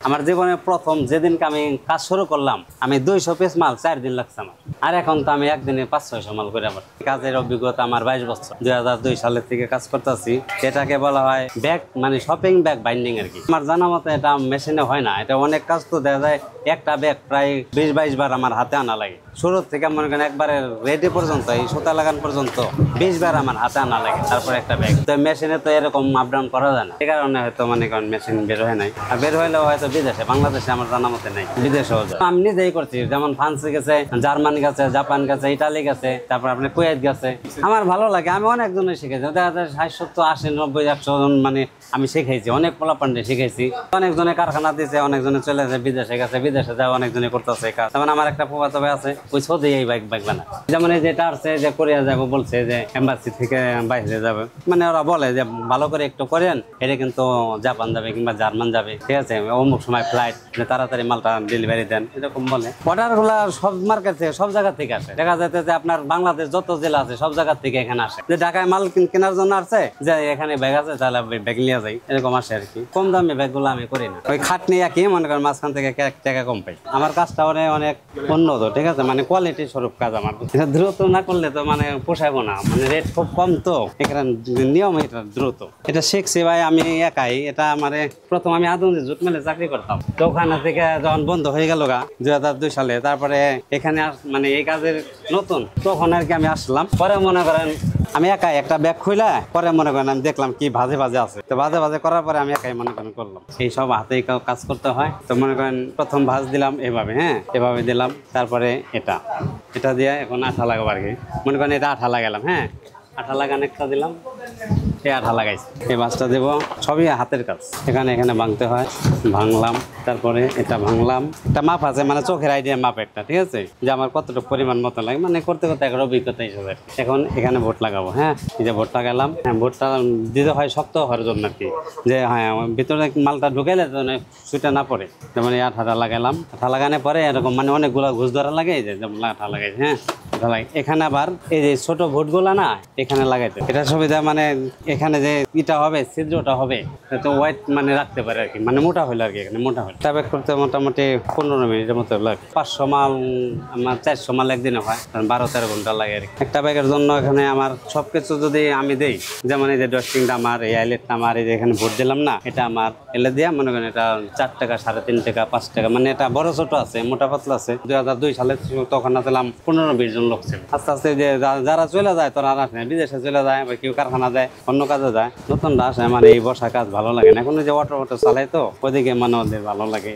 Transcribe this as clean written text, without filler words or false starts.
আমার জীবনে প্রথম যেদিনকে আমি কাজ শুরু করলাম, আমি 200 পিস মাল 4 দিন লাগছে আমার। আর এখন তো আমি একদিনে 500-600 মাল করে আমার। কাজের অভিজ্ঞতা আমার 22 বছর, 2002 সালের থেকে কাজ করতেছি। এটাকে বলা হয় ব্যাগ, মানে শপিং ব্যাগ বাইন্ডিং আর কি। আমার জানা মতো এটা মেশিনে হয় না, এটা অনেক কাজ তো দেখা যায়। একটা ব্যাগ প্রায় 20-22 বার আমার হাতে আনা লাগে। শুরু থেকে মনে করেন একবারে রেডি পর্যন্ত, এই সুতা লাগান পর্যন্ত 20 বার আমার হাতে আনা লাগে, তারপর একটা ব্যাগ। তো মেশিনে তো এরকম আপ ডাউন করা যায় না, এই কারণে হয়তো মনে করেন মেশিন বের হয় নাই। আর বের হইলেও হয়তো বিদেশে, বাংলাদেশে আমার জানা মতে নাই, বিদেশেও যায়। আমি নিজেই করছি, যেমন ফ্রান্সে গেছে, জার্মানি গেছে, জাপান গেছে, ইটালি গেছে, তারপর আপনার কুয়েত গেছে। আমার ভালো লাগে, আমি অনেকজনের শিখেছি। দেখা যায় 60, 70, 80, 90, 100 জন মানে আমি শিখাইছি, অনেক পোলাপান্ডে শিখাইছি। অনেকজনে কারখানা দিয়েছে, অনেকজনে চলে যায় বিদেশে গেছে, বিদেশে যায় অনেকজনে করতেছে কাজ। যেমন আমার একটা ফুফাতো ভাই আছে, ওই সৌদি এই বাইক বানায়। যেমন এই যেটা আসছে যে কোরিয়া যাবো বলছে, যে এম্বাসি থেকে বাইরে যাবে, মানে ওরা বলে যে ভালো করে একটু করেন, এটা কিন্তু জাপান যাবে কিংবা জার্মান যাবে, ঠিক আছে, অমুক সময় ফ্লাইট, তাড়াতাড়ি মালটা ডেলিভারি দেন, এরকম বলে। অর্ডার গুলা সব মার্কেট থেকে, সব জায়গা থেকে আসে। দেখা যাচ্ছে যে আপনার বাংলাদেশ যত জেলা আছে সব জায়গা থেকে এখানে আসে। যে ঢাকায় মাল কেনার জন্য আসছে, যে এখানে ব্যাগ আছে, তাহলে ব্যাগ নিয়ে যাই, এরকম আসে আর কি। কম দামে ব্যাগ গুলো আমি করি না, ওই খাটনি একই, মনে করেন মাঝখান থেকে 1 টাকা কম পাই। আমার কাজটা অনেক উন্নত, ঠিক আছে, মানে কোয়ালিটি স্বরূপ কাজ আমার। দ্রুত না করলে তো মানে পোষাবো না, মানে রেট খুব কম, তো এখানে নিয়ম এটা দ্রুত। এটা শিখছি ভাই আমি একাই। এটা আমার প্রথম আমি আদমজি জুট মিলে চাকরি করতাম, তো ওখানে থেকে যখন বন্ধ হয়ে গেল 2002 সালে, তারপরে এখানে মানে এই কাজের নতুন, তখন আর কি আমি আসলাম। পরে মনে করেন আমি একাই একটা ব্যাগ খুইলা, পরে মনে করেন আমি দেখলাম কি ভাজে ভাজে আছে, তো ভাজে ভাজে করার পরে আমি একাই মনে করেন করলাম। এই সব হাতেই কাজ করতে হয়। তো মনে করেন প্রথম ভাজ দিলাম এভাবে, হ্যাঁ এভাবে দিলাম, তারপরে এটা দিয়ে এখন আঠা লাগাবো আর কি। মনে করেন এটা আঠা লাগালাম, হ্যাঁ আঠা লাগান একটা দিলাম, এই আঠা লাগাইছি, এই মাছটা দেবো, সবই হাতের কাজ। এখানে ভাঙতে হয়, ভাঙলাম, তারপরে এটা ভাঙলাম। একটা মাপ আছে, মানে চোখের আইডিয়া মাপ একটা, ঠিক আছে, যে আমার কতটুকু পরিমাণ মতো লাগে, মানে করতে করতে একটা অভিজ্ঞতা হিসেবে। এখন এখানে ভোট লাগাবো, হ্যাঁ এই যে ভোট লাগালাম, হ্যাঁ ভোটটা দিতে হয় শক্ত হওয়ার জন্য আর কি, যে হ্যাঁ ভিতরে মালটা ঢুকাইলে সুইটা না পড়ে। যেমন এই আঠাটা লাগালাম, আঠা লাগানোর পরে এরকম মানে অনেকগুলো ঘুষ ধরা লাগে, এই যে যেমন আঠা লাগাই, হ্যাঁ এখানে আবার এই যে ছোট ভোটগুলা না এখানে লাগাইতে, এটা সুবিধা, মানে এখানে যে ইটা হবে, ছিদ্রটা হবে, তো ওয়াইট মানে রাখতে পারে আর কি, মানে মোটা হইলো আর কি। এখানে মোটা হইলো ব্যাগ করতে মোটামুটি 15 মিনিটের মতো লাগে। 500 মাল আমার 400 মাল একদিনে হয়, 12-13 ঘন্টা লাগে আর কি একটা ব্যাগের জন্য। এখানে আমার সবকিছু যদি আমি দেই, যেমন এই যে ডস্টিংটা আমার, এই আইলেটটা আমার, এই যে এখানে ভোট দিলাম না, এটা আমার, এলে দিয়া মনে করেন এটা 4 টাকা, 3.5 টাকা, 5 টাকা, মানে এটা বড় ছোট আছে, মোটা পাতলা আছে। 2002 সালে তখন আসলাম 15-20 জন লোক ছিল। আস্তে আস্তে যে যারা চলে যায়, তোরা আর আসে না, বিদেশে চলে যায়, বা কেউ কারখানা যায়, অন্য কাজে যায়, নতুনরা আসে। আমার এই বর্ষা কাজ ভালো লাগে না, এখন যে অটো চালাই, তো ওদিকে মানে ওদের ভালো লাগে।